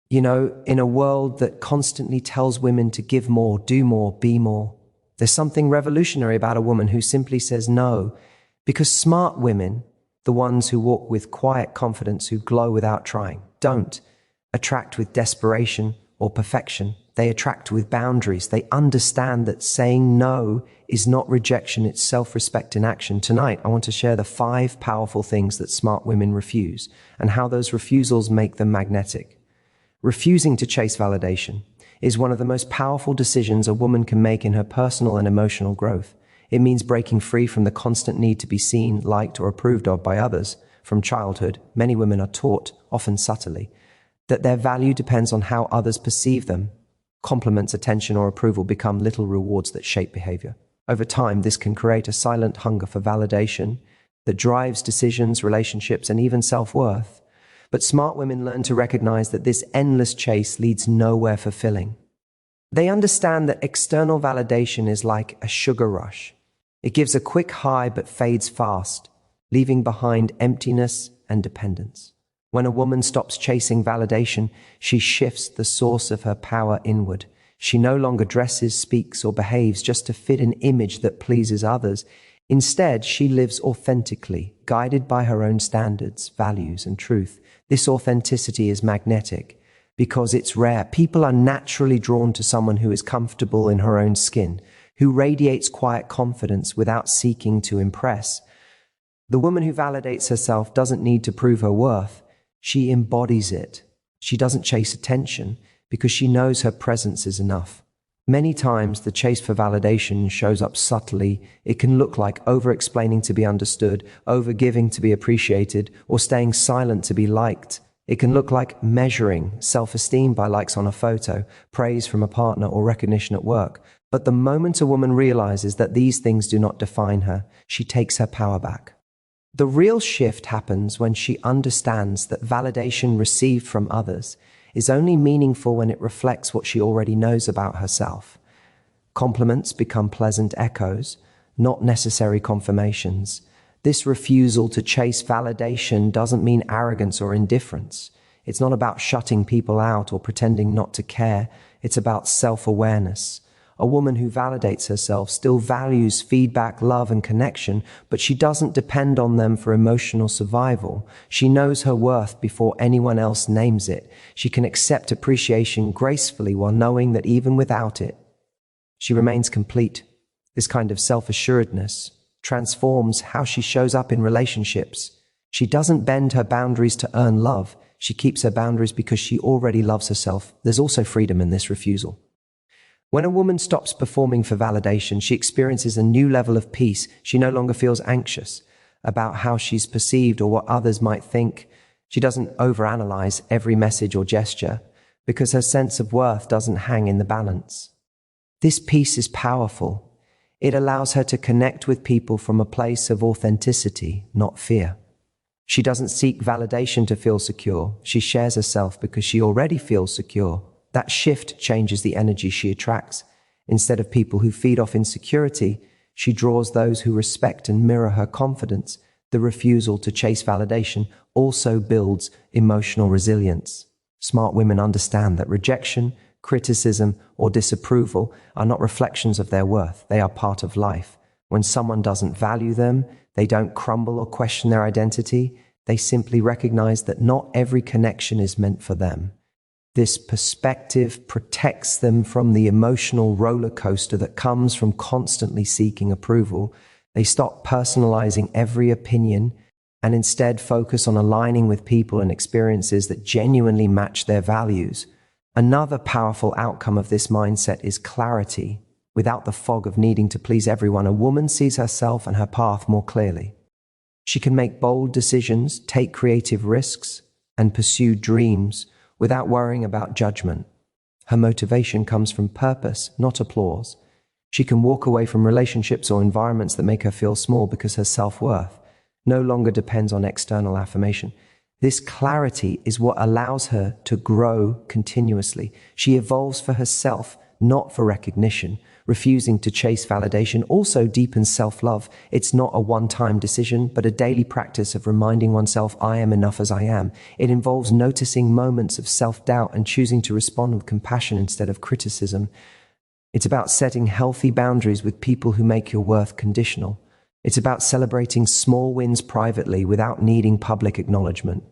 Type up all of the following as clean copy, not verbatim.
In a world that constantly tells women to give more, do more, be more, there's something revolutionary about a woman who simply says no, because smart women, the ones who walk with quiet confidence, who glow without trying, don't attract with desperation or perfection. They attract with boundaries. They understand that saying no is not rejection, it's self-respect in action. Tonight, I want to share the 5 powerful things that smart women refuse and how those refusals make them magnetic. Refusing to chase validation is one of the most powerful decisions a woman can make in her personal and emotional growth. It means breaking free from the constant need to be seen, liked, or approved of by others. From childhood, many women are taught, often subtly, that their value depends on how others perceive them. Compliments, attention, or approval become little rewards that shape behavior. Over time, this can create a silent hunger for validation that drives decisions, relationships, and even self-worth. But smart women learn to recognize that this endless chase leads nowhere fulfilling. They understand that external validation is like a sugar rush. It gives a quick high but fades fast, leaving behind emptiness and dependence. When a woman stops chasing validation, she shifts the source of her power inward. She no longer dresses, speaks, or behaves just to fit an image that pleases others. Instead, she lives authentically, guided by her own standards, values, and truth. This authenticity is magnetic because it's rare. People are naturally drawn to someone who is comfortable in her own skin, who radiates quiet confidence without seeking to impress. The woman who validates herself doesn't need to prove her worth. She embodies it. She doesn't chase attention because she knows her presence is enough. Many times, the chase for validation shows up subtly. It can look like over-explaining to be understood, over-giving to be appreciated, or staying silent to be liked. It can look like measuring self-esteem by likes on a photo, praise from a partner, or recognition at work. But the moment a woman realizes that these things do not define her, she takes her power back. The real shift happens when she understands that validation received from others is only meaningful when it reflects what she already knows about herself. Compliments become pleasant echoes, not necessary confirmations. This refusal to chase validation doesn't mean arrogance or indifference. It's not about shutting people out or pretending not to care. It's about self-awareness. A woman who validates herself still values feedback, love, and connection, but she doesn't depend on them for emotional survival. She knows her worth before anyone else names it. She can accept appreciation gracefully while knowing that even without it, she remains complete. This kind of self-assuredness transforms how she shows up in relationships. She doesn't bend her boundaries to earn love. She keeps her boundaries because she already loves herself. There's also freedom in this refusal. When a woman stops performing for validation, she experiences a new level of peace. She no longer feels anxious about how she's perceived or what others might think. She doesn't overanalyze every message or gesture because her sense of worth doesn't hang in the balance. This peace is powerful. It allows her to connect with people from a place of authenticity, not fear. She doesn't seek validation to feel secure. She shares herself because she already feels secure. That shift changes the energy she attracts. Instead of people who feed off insecurity, she draws those who respect and mirror her confidence. The refusal to chase validation also builds emotional resilience. Smart women understand that rejection, criticism, or disapproval are not reflections of their worth. They are part of life. When someone doesn't value them, they don't crumble or question their identity. They simply recognize that not every connection is meant for them. This perspective protects them from the emotional roller coaster that comes from constantly seeking approval. They stop personalizing every opinion and instead focus on aligning with people and experiences that genuinely match their values. Another powerful outcome of this mindset is clarity. Without the fog of needing to please everyone, a woman sees herself and her path more clearly. She can make bold decisions, take creative risks, and pursue dreams without worrying about judgment. Her motivation comes from purpose, not applause. She can walk away from relationships or environments that make her feel small because her self-worth no longer depends on external affirmation. This clarity is what allows her to grow continuously. She evolves for herself, not for recognition. Refusing to chase validation also deepens self-love. It's not a one-time decision, but a daily practice of reminding oneself, I am enough as I am. It involves noticing moments of self-doubt and choosing to respond with compassion instead of criticism. It's about setting healthy boundaries with people who make your worth conditional. It's about celebrating small wins privately without needing public acknowledgement.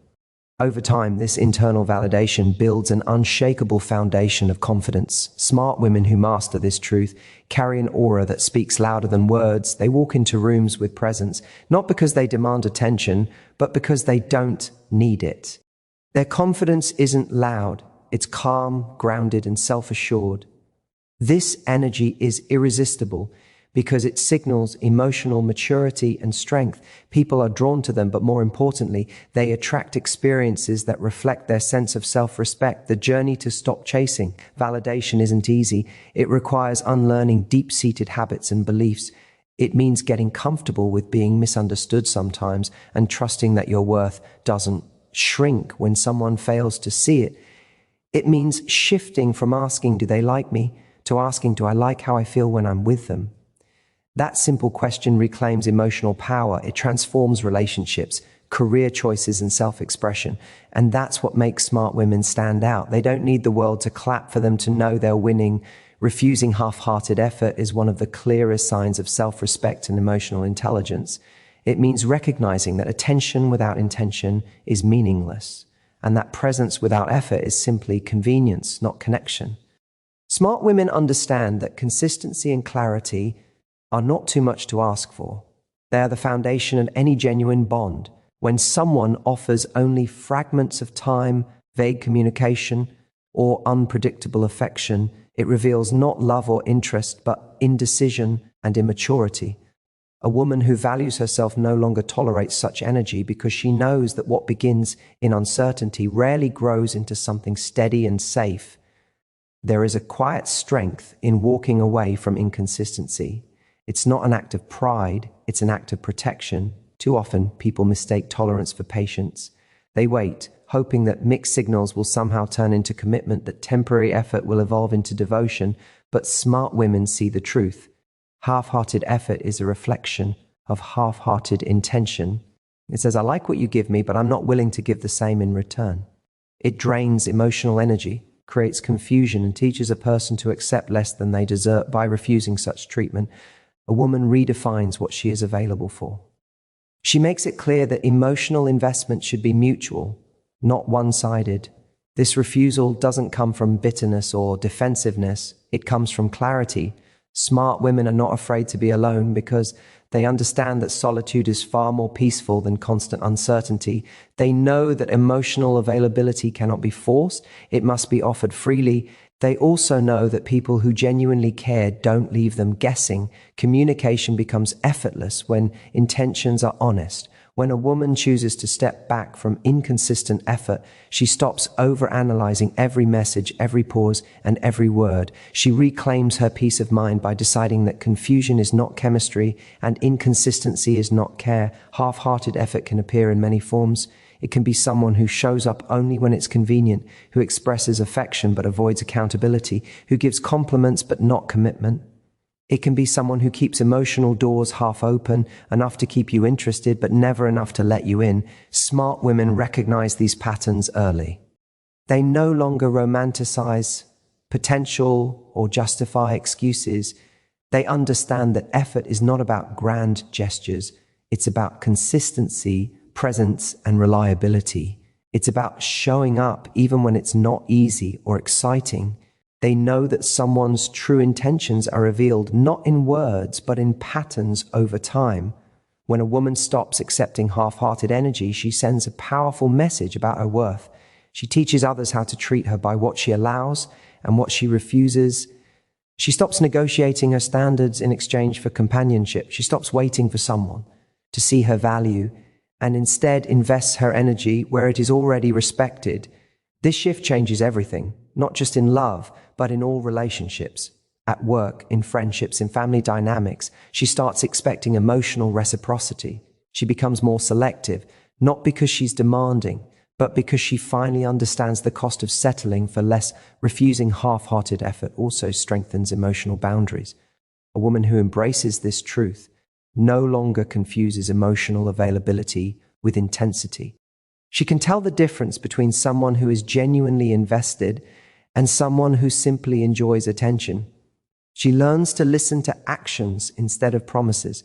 Over time, this internal validation builds an unshakable foundation of confidence. Smart women who master this truth carry an aura that speaks louder than words. They walk into rooms with presence, not because they demand attention, but because they don't need it. Their confidence isn't loud. It's calm, grounded, and self-assured. This energy is irresistible because it signals emotional maturity and strength. People are drawn to them, but more importantly, they attract experiences that reflect their sense of self-respect. The journey to stop chasing validation isn't easy. It requires unlearning deep-seated habits and beliefs. It means getting comfortable with being misunderstood sometimes and trusting that your worth doesn't shrink when someone fails to see it. It means shifting from asking, do they like me, to asking, do I like how I feel when I'm with them? That simple question reclaims emotional power. It transforms relationships, career choices, and self-expression. And that's what makes smart women stand out. They don't need the world to clap for them to know they're winning. Refusing half-hearted effort is one of the clearest signs of self-respect and emotional intelligence. It means recognizing that attention without intention is meaningless, and that presence without effort is simply convenience, not connection. Smart women understand that consistency and clarity are not too much to ask for. They are the foundation of any genuine bond. When someone offers only fragments of time, vague communication, or unpredictable affection, it reveals not love or interest, but indecision and immaturity. A woman who values herself no longer tolerates such energy because she knows that what begins in uncertainty rarely grows into something steady and safe. There is a quiet strength in walking away from inconsistency. It's not an act of pride, it's an act of protection. Too often, people mistake tolerance for patience. They wait, hoping that mixed signals will somehow turn into commitment, that temporary effort will evolve into devotion. But smart women see the truth. Half-hearted effort is a reflection of half-hearted intention. It says, I like what you give me, but I'm not willing to give the same in return. It drains emotional energy, creates confusion, and teaches a person to accept less than they deserve. By refusing such treatment, a woman redefines what she is available for. She makes it clear that emotional investment should be mutual, not one-sided. This refusal doesn't come from bitterness or defensiveness. It comes from clarity. Smart women are not afraid to be alone because they understand that solitude is far more peaceful than constant uncertainty. They know that emotional availability cannot be forced. It must be offered freely. They also know that people who genuinely care don't leave them guessing. Communication becomes effortless when intentions are honest. When a woman chooses to step back from inconsistent effort, she stops overanalyzing every message, every pause, and every word. She reclaims her peace of mind by deciding that confusion is not chemistry and inconsistency is not care. Half-hearted effort can appear in many forms. It can be someone who shows up only when it's convenient, who expresses affection but avoids accountability, who gives compliments but not commitment. It can be someone who keeps emotional doors half open, enough to keep you interested but never enough to let you in. Smart women recognize these patterns early. They no longer romanticize potential or justify excuses. They understand that effort is not about grand gestures. It's about consistency, presence, and reliability. It's about showing up even when it's not easy or exciting. They know that someone's true intentions are revealed not in words, but in patterns over time. When a woman stops accepting half-hearted energy, she sends a powerful message about her worth. She teaches others how to treat her by what she allows and what she refuses. She stops negotiating her standards in exchange for companionship. She stops waiting for someone to see her value and instead invests her energy where it is already respected. This shift changes everything, not just in love, but in all relationships. At work, in friendships, in family dynamics, she starts expecting emotional reciprocity. She becomes more selective, not because she's demanding, but because she finally understands the cost of settling for less. Refusing half-hearted effort also strengthens emotional boundaries. A woman who embraces this truth no longer confuses emotional availability with intensity. She can tell the difference between someone who is genuinely invested and someone who simply enjoys attention. She learns to listen to actions instead of promises.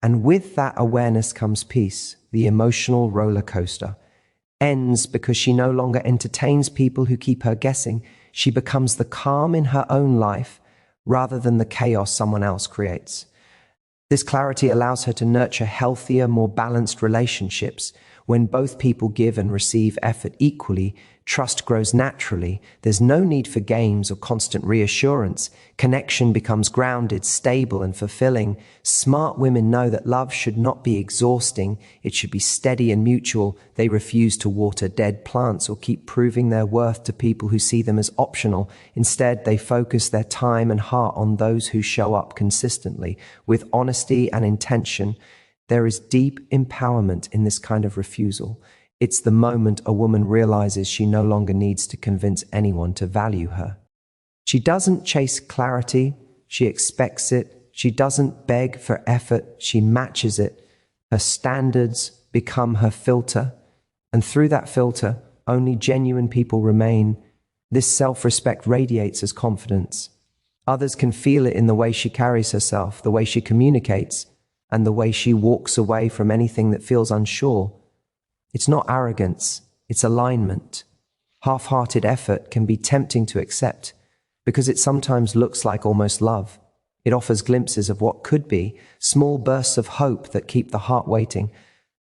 And with that awareness comes peace. The emotional roller coaster ends because she no longer entertains people who keep her guessing. She becomes the calm in her own life rather than the chaos someone else creates. This clarity allows her to nurture healthier, more balanced relationships. When both people give and receive effort equally, trust grows naturally. There's no need for games or constant reassurance. Connection becomes grounded, stable, and fulfilling. Smart women know that love should not be exhausting. It should be steady and mutual. They refuse to water dead plants or keep proving their worth to people who see them as optional. Instead, they focus their time and heart on those who show up consistently with honesty and intention. There is deep empowerment in this kind of refusal. It's the moment a woman realizes she no longer needs to convince anyone to value her. She doesn't chase clarity, she expects it. She doesn't beg for effort, she matches it. Her standards become her filter, and through that filter, only genuine people remain. This self-respect radiates as confidence. Others can feel it in the way she carries herself, the way she communicates, and the way she walks away from anything that feels unsure. It's not arrogance, it's alignment. Half-hearted effort can be tempting to accept because it sometimes looks like almost love. It offers glimpses of what could be, small bursts of hope that keep the heart waiting.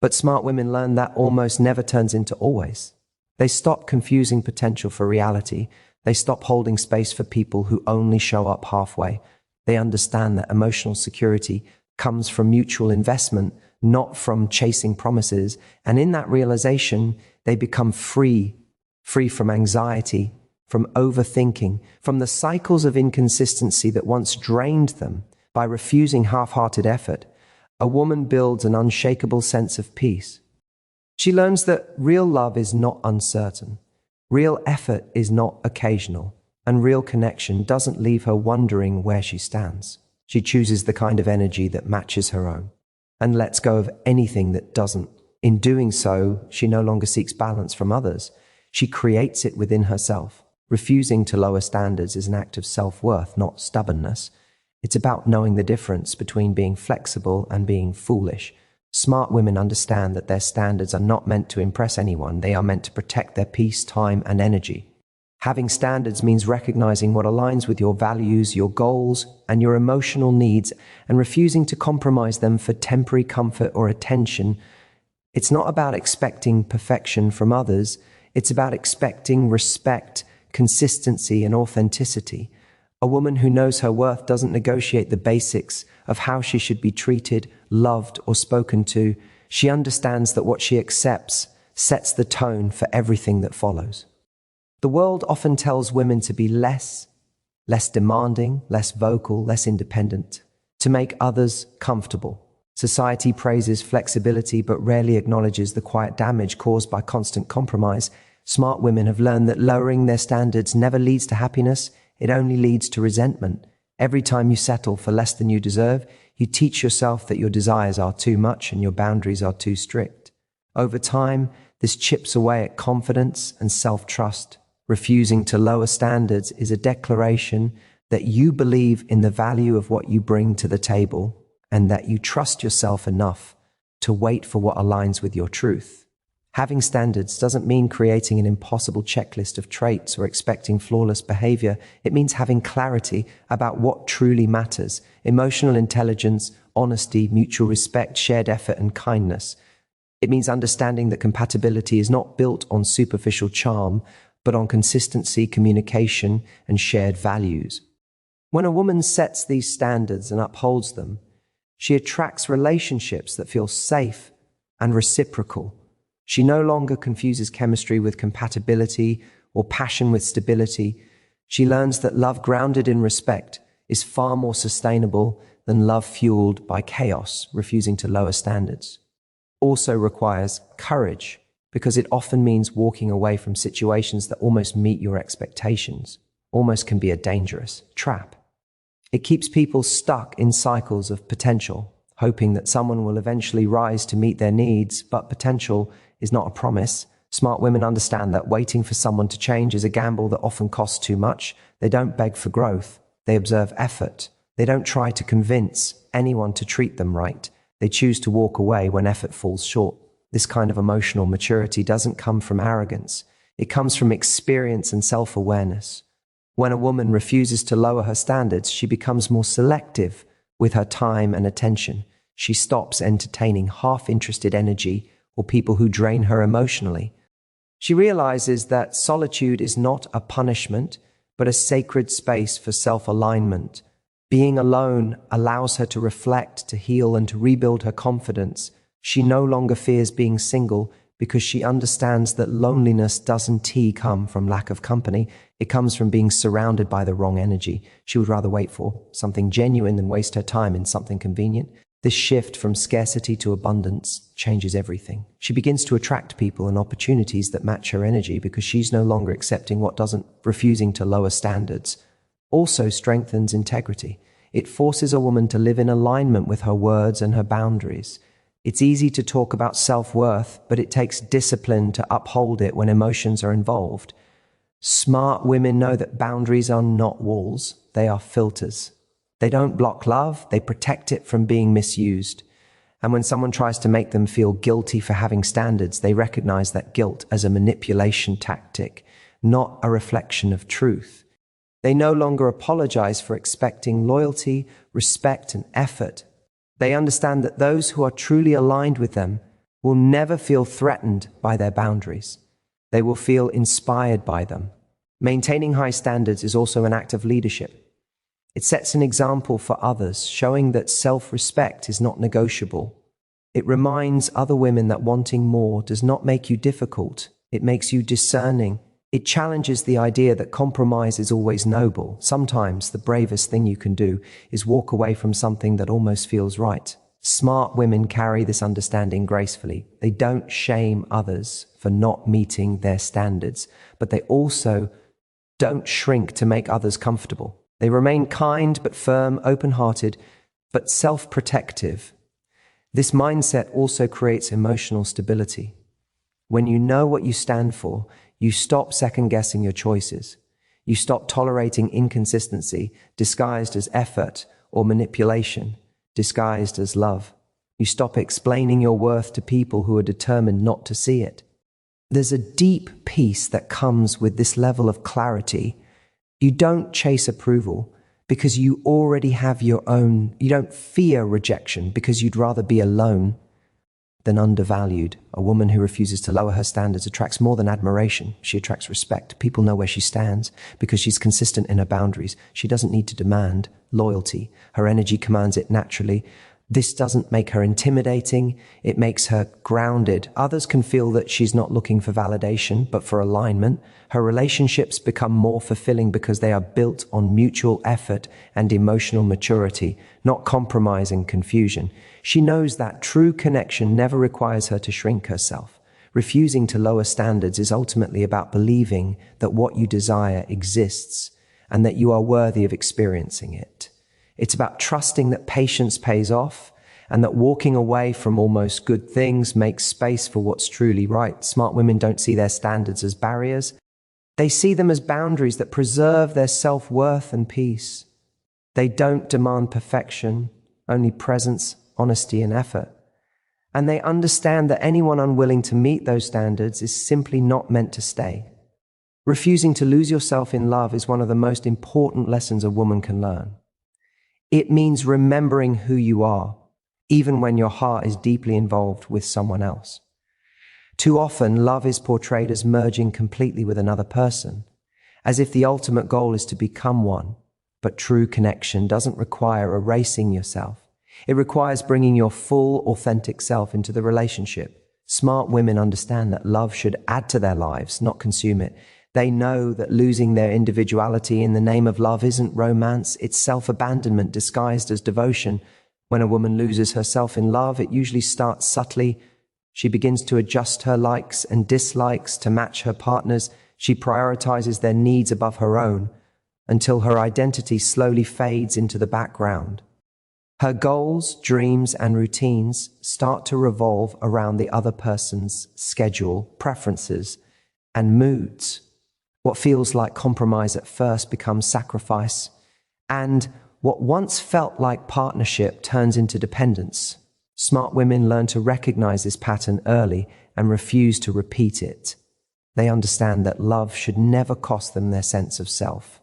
But smart women learn that almost never turns into always. They stop confusing potential for reality. They stop holding space for people who only show up halfway. They understand that emotional security comes from mutual investment, not from chasing promises. And in that realization, they become free from anxiety, from overthinking, from the cycles of inconsistency that once drained them. By refusing half-hearted effort, a woman builds an unshakable sense of peace. She learns that real love is not uncertain, real effort is not occasional, and real connection doesn't leave her wondering where she stands. She chooses the kind of energy that matches her own and lets go of anything that doesn't. In doing so, she no longer seeks balance from others. She creates it within herself. Refusing to lower standards is an act of self-worth, not stubbornness. It's about knowing the difference between being flexible and being foolish. Smart women understand that their standards are not meant to impress anyone. They are meant to protect their peace, time, and energy. Having standards means recognizing what aligns with your values, your goals, and your emotional needs, and refusing to compromise them for temporary comfort or attention. It's not about expecting perfection from others. It's about expecting respect, consistency, and authenticity. A woman who knows her worth doesn't negotiate the basics of how she should be treated, loved, or spoken to. She understands that what she accepts sets the tone for everything that follows. The world often tells women to be less demanding, less vocal, less independent, to make others comfortable. Society praises flexibility but rarely acknowledges the quiet damage caused by constant compromise. Smart women have learned that lowering their standards never leads to happiness, it only leads to resentment. Every time you settle for less than you deserve, you teach yourself that your desires are too much and your boundaries are too strict. Over time, this chips away at confidence and self-trust. Refusing to lower standards is a declaration that you believe in the value of what you bring to the table and that you trust yourself enough to wait for what aligns with your truth. Having standards doesn't mean creating an impossible checklist of traits or expecting flawless behavior. It means having clarity about what truly matters: emotional intelligence, honesty, mutual respect, shared effort, and kindness. It means understanding that compatibility is not built on superficial charm, but on consistency, communication, and shared values. When a woman sets these standards and upholds them, she attracts relationships that feel safe and reciprocal. She no longer confuses chemistry with compatibility or passion with stability. She learns that love grounded in respect is far more sustainable than love fueled by chaos. Refusing to lower standards also requires courage, because it often means walking away from situations that almost meet your expectations. Almost can be a dangerous trap. It keeps people stuck in cycles of potential, hoping that someone will eventually rise to meet their needs, but potential is not a promise. Smart women understand that waiting for someone to change is a gamble that often costs too much. They don't beg for growth. They observe effort. They don't try to convince anyone to treat them right. They choose to walk away when effort falls short. This kind of emotional maturity doesn't come from arrogance. It comes from experience and self-awareness. When a woman refuses to lower her standards, she becomes more selective with her time and attention. She stops entertaining half-interested energy or people who drain her emotionally. She realizes that solitude is not a punishment, but a sacred space for self-alignment. Being alone allows her to reflect, to heal, and to rebuild her confidence. She no longer fears being single because she understands that loneliness doesn't come from lack of company. It comes from being surrounded by the wrong energy. She would rather wait for something genuine than waste her time in something convenient. This shift from scarcity to abundance changes everything. She begins to attract people and opportunities that match her energy because she's no longer accepting what doesn't, refusing to lower standards. Also strengthens integrity. It forces a woman to live in alignment with her words and her boundaries. It's easy to talk about self-worth, but it takes discipline to uphold it when emotions are involved. Smart women know that boundaries are not walls, they are filters. They don't block love, they protect it from being misused. And when someone tries to make them feel guilty for having standards, they recognize that guilt as a manipulation tactic, not a reflection of truth. They no longer apologize for expecting loyalty, respect, and effort. They understand that those who are truly aligned with them will never feel threatened by their boundaries. They will feel inspired by them. Maintaining high standards is also an act of leadership. It sets an example for others, showing that self-respect is not negotiable. It reminds other women that wanting more does not make you difficult. It makes you discerning. It challenges the idea that compromise is always noble. Sometimes the bravest thing you can do is walk away from something that almost feels right. Smart women carry this understanding gracefully. They don't shame others for not meeting their standards, but they also don't shrink to make others comfortable. They remain kind but firm, open-hearted, but self-protective. This mindset also creates emotional stability. When you know what you stand for, you stop second-guessing your choices. You stop tolerating inconsistency disguised as effort or manipulation, disguised as love. You stop explaining your worth to people who are determined not to see it. There's a deep peace that comes with this level of clarity. You don't chase approval because you already have your own. You don't fear rejection because you'd rather be alone than undervalued. A woman who refuses to lower her standards attracts more than admiration. She attracts respect. People know where she stands because she's consistent in her boundaries. She doesn't need to demand loyalty. Her energy commands it naturally. This doesn't make her intimidating. It makes her grounded. Others can feel that she's not looking for validation, but for alignment. Her relationships become more fulfilling because they are built on mutual effort and emotional maturity, not compromise and confusion. She knows that true connection never requires her to shrink herself. Refusing to lower standards is ultimately about believing that what you desire exists and that you are worthy of experiencing it. It's about trusting that patience pays off and that walking away from almost good things makes space for what's truly right. Smart women don't see their standards as barriers. They see them as boundaries that preserve their self-worth and peace. They don't demand perfection, only presence, honesty, and effort. And they understand that anyone unwilling to meet those standards is simply not meant to stay. Refusing to lose yourself in love is one of the most important lessons a woman can learn. It means remembering who you are, even when your heart is deeply involved with someone else. Too often, love is portrayed as merging completely with another person, as if the ultimate goal is to become one. But true connection doesn't require erasing yourself. It requires bringing your full, authentic self into the relationship. Smart women understand that love should add to their lives, not consume it. They know that losing their individuality in the name of love isn't romance, it's self-abandonment disguised as devotion. When a woman loses herself in love, it usually starts subtly. She begins to adjust her likes and dislikes to match her partner's. She prioritizes their needs above her own. until her identity slowly fades into the background. Her goals, dreams, and routines start to revolve around the other person's schedule, preferences, and moods. What feels like compromise at first becomes sacrifice, and what once felt like partnership turns into dependence. Smart women learn to recognize this pattern early and refuse to repeat it. They understand that love should never cost them their sense of self.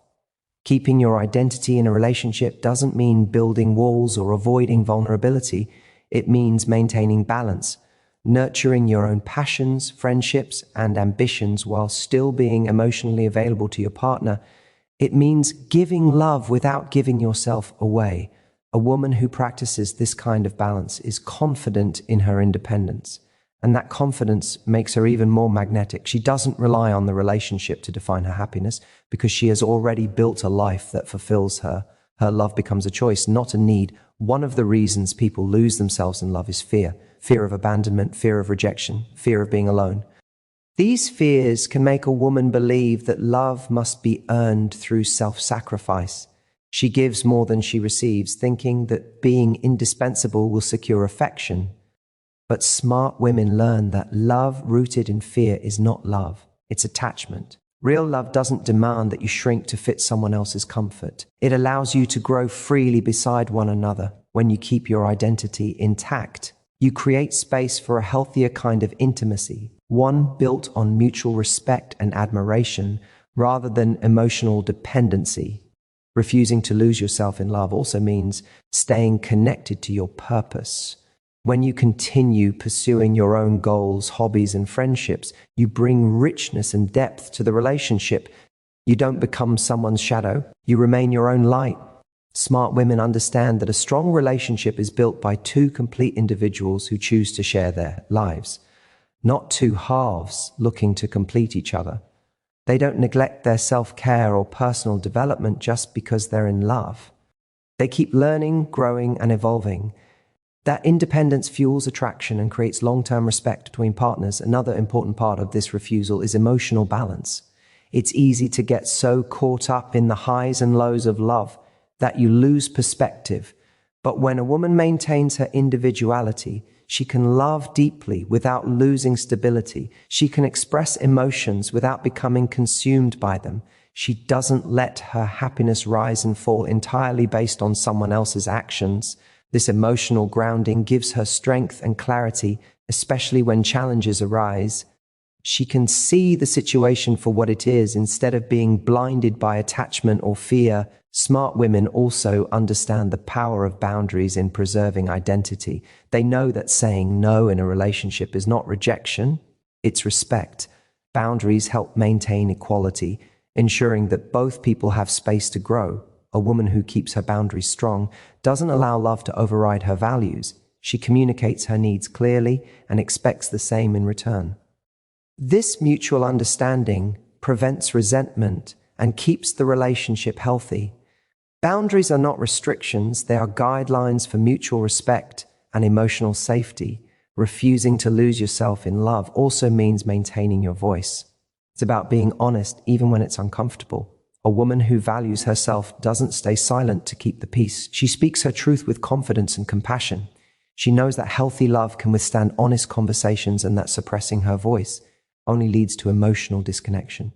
Keeping your identity in a relationship doesn't mean building walls or avoiding vulnerability. It means maintaining balance, nurturing your own passions, friendships, and ambitions while still being emotionally available to your partner. It means giving love without giving yourself away. A woman who practices this kind of balance is confident in her independence, and that confidence makes her even more magnetic. She doesn't rely on the relationship to define her happiness because she has already built a life that fulfills her. Her love becomes a choice, not a need. One of the reasons people lose themselves in love is fear. Fear of abandonment, fear of rejection, fear of being alone. These fears can make a woman believe that love must be earned through self-sacrifice. She gives more than she receives, thinking that being indispensable will secure affection. But smart women learn that love rooted in fear is not love, it's attachment. Real love doesn't demand that you shrink to fit someone else's comfort. It allows you to grow freely beside one another. When you keep your identity intact, you create space for a healthier kind of intimacy, one built on mutual respect and admiration rather than emotional dependency. Refusing to lose yourself in love also means staying connected to your purpose. When you continue pursuing your own goals, hobbies, and friendships, you bring richness and depth to the relationship. You don't become someone's shadow, you remain your own light. Smart women understand that a strong relationship is built by two complete individuals who choose to share their lives, not two halves looking to complete each other. They don't neglect their self-care or personal development just because they're in love. They keep learning, growing, and evolving. That independence fuels attraction and creates long-term respect between partners. Another important part of this refusal is emotional balance. It's easy to get so caught up in the highs and lows of love that you lose perspective. But when a woman maintains her individuality, she can love deeply without losing stability. She can express emotions without becoming consumed by them. She doesn't let her happiness rise and fall entirely based on someone else's actions. This emotional grounding gives her strength and clarity, especially when challenges arise. She can see the situation for what it is instead of being blinded by attachment or fear. Smart women also understand the power of boundaries in preserving identity. They know that saying no in a relationship is not rejection, it's respect. Boundaries help maintain equality, ensuring that both people have space to grow. A woman who keeps her boundaries strong doesn't allow love to override her values. She communicates her needs clearly and expects the same in return. This mutual understanding prevents resentment and keeps the relationship healthy. Boundaries are not restrictions, they are guidelines for mutual respect and emotional safety. Refusing to lose yourself in love also means maintaining your voice. It's about being honest even when it's uncomfortable. A woman who values herself doesn't stay silent to keep the peace. She speaks her truth with confidence and compassion. She knows that healthy love can withstand honest conversations and that suppressing her voice only leads to emotional disconnection.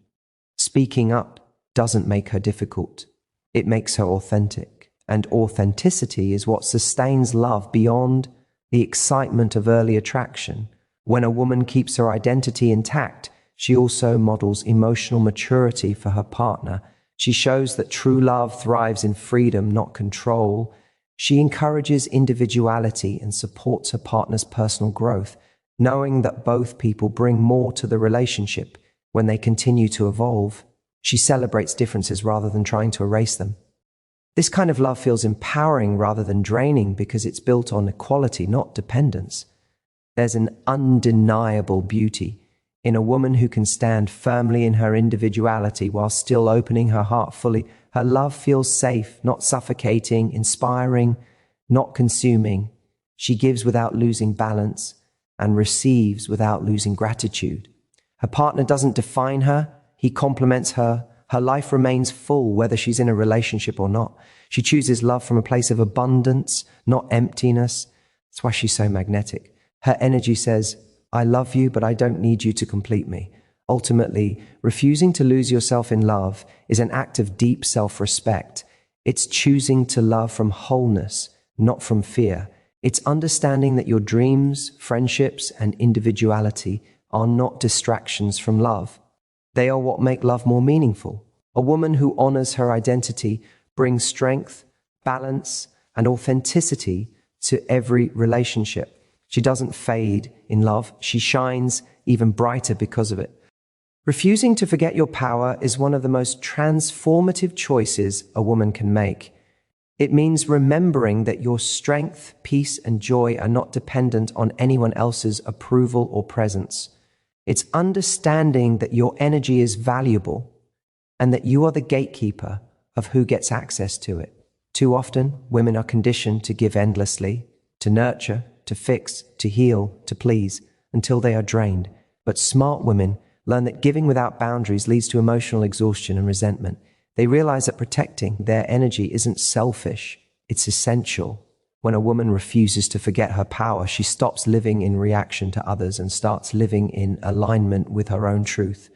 Speaking up doesn't make her difficult. It makes her authentic. And authenticity is what sustains love beyond the excitement of early attraction. When a woman keeps her identity intact, she also models emotional maturity for her partner. She shows that true love thrives in freedom, not control. She encourages individuality and supports her partner's personal growth, knowing that both people bring more to the relationship when they continue to evolve. She celebrates differences rather than trying to erase them. This kind of love feels empowering rather than draining because it's built on equality, not dependence. There's an undeniable beauty in a woman who can stand firmly in her individuality while still opening her heart fully. Her love feels safe, not suffocating, inspiring, not consuming. She gives without losing balance and receives without losing gratitude. Her partner doesn't define her, he complements her. Her life remains full whether she's in a relationship or not. She chooses love from a place of abundance, not emptiness. That's why she's so magnetic. Her energy says, I love you, but I don't need you to complete me. Ultimately, refusing to lose yourself in love is an act of deep self-respect. It's choosing to love from wholeness, not from fear. It's understanding that your dreams, friendships, and individuality are not distractions from love. They are what make love more meaningful. A woman who honors her identity brings strength, balance, and authenticity to every relationship. She doesn't fade in love. She shines even brighter because of it. Refusing to forget your power is one of the most transformative choices a woman can make. It means remembering that your strength, peace, and joy are not dependent on anyone else's approval or presence. It's understanding that your energy is valuable and that you are the gatekeeper of who gets access to it. Too often, women are conditioned to give endlessly, to nurture, to fix, to heal, to please, until they are drained. But smart women learn that giving without boundaries leads to emotional exhaustion and resentment. They realize that protecting their energy isn't selfish, it's essential. When a woman refuses to forget her power, she stops living in reaction to others and starts living in alignment with her own truth.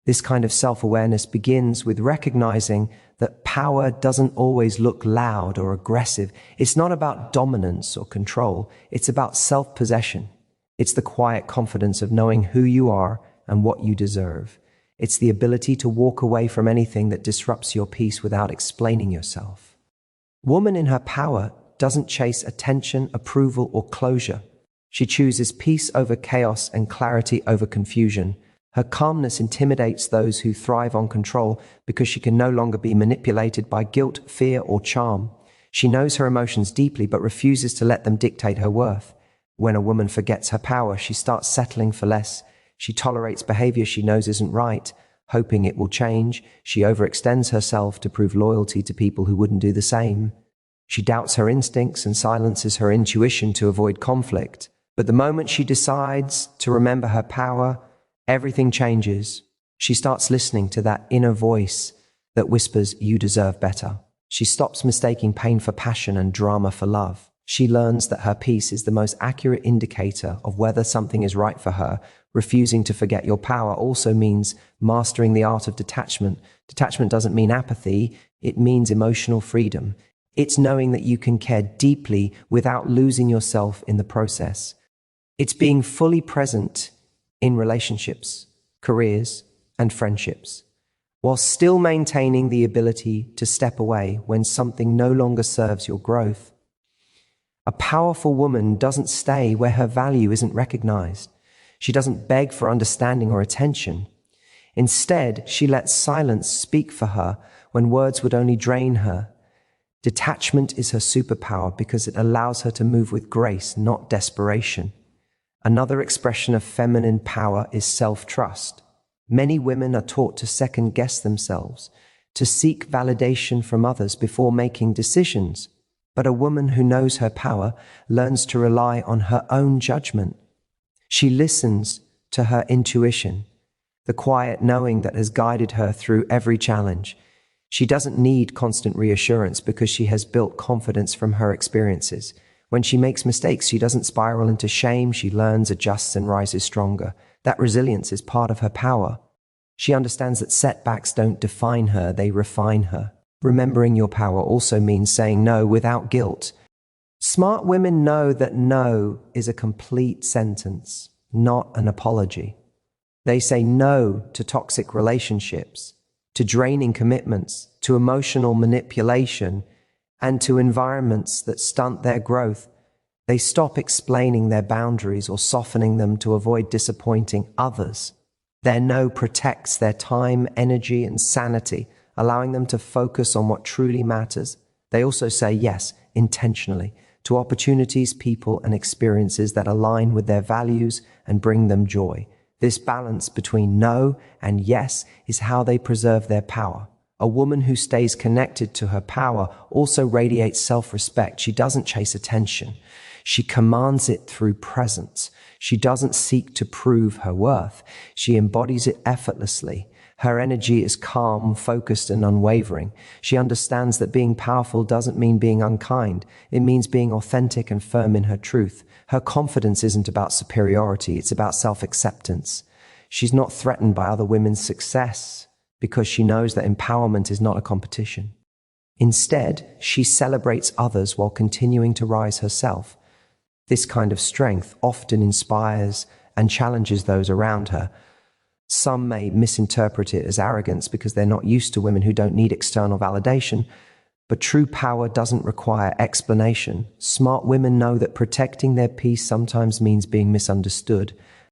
This kind of self-awareness begins with recognizing that power doesn't always look loud or aggressive. It's not about dominance or control. It's about self-possession. It's the quiet confidence of knowing who you are and what you deserve. It's the ability to walk away from anything that disrupts your peace without explaining yourself. Woman in her power doesn't chase attention, approval, or closure. She chooses peace over chaos and clarity over confusion. Her calmness intimidates those who thrive on control because she can no longer be manipulated by guilt, fear, or charm. She knows her emotions deeply but refuses to let them dictate her worth. When a woman forgets her power, she starts settling for less. She tolerates behavior she knows isn't right, hoping it will change. She overextends herself to prove loyalty to people who wouldn't do the same. She doubts her instincts and silences her intuition to avoid conflict. But the moment she decides to remember her power, everything changes. She starts listening to that inner voice that whispers, you deserve better. She stops mistaking pain for passion and drama for love. She learns that her peace is the most accurate indicator of whether something is right for her. Refusing to forget your power also means mastering the art of detachment. Detachment doesn't mean apathy. It means emotional freedom. It's knowing that you can care deeply without losing yourself in the process. It's being fully present in relationships, careers, and friendships, while still maintaining the ability to step away when something no longer serves your growth. A powerful woman doesn't stay where her value isn't recognized. She doesn't beg for understanding or attention. Instead, she lets silence speak for her when words would only drain her. Detachment is her superpower because it allows her to move with grace, not desperation. Another expression of feminine power is self-trust. Many women are taught to second-guess themselves, to seek validation from others before making decisions. But a woman who knows her power learns to rely on her own judgment. She listens to her intuition, the quiet knowing that has guided her through every challenge. She doesn't need constant reassurance because she has built confidence from her experiences. When she makes mistakes, she doesn't spiral into shame. She learns, adjusts, and rises stronger. That resilience is part of her power. She understands that setbacks don't define her, they refine her. Remembering your power also means saying no without guilt. Smart women know that no is a complete sentence, not an apology. They say no to toxic relationships, to draining commitments, to emotional manipulation, and to environments that stunt their growth. They stop explaining their boundaries or softening them to avoid disappointing others. Their no protects their time, energy, and sanity, allowing them to focus on what truly matters. They also say yes, intentionally, to opportunities, people, and experiences that align with their values and bring them joy. This balance between no and yes is how they preserve their power. A woman who stays connected to her power also radiates self-respect. She doesn't chase attention. She commands it through presence. She doesn't seek to prove her worth. She embodies it effortlessly. Her energy is calm, focused, and unwavering. She understands that being powerful doesn't mean being unkind. It means being authentic and firm in her truth. Her confidence isn't about superiority, it's about self-acceptance. She's not threatened by other women's success because she knows that empowerment is not a competition. Instead, she celebrates others while continuing to rise herself. This kind of strength often inspires and challenges those around her. Some may misinterpret it as arrogance because they're not used to women who don't need external validation, but true power doesn't require explanation. Smart women know that protecting their peace sometimes means being misunderstood,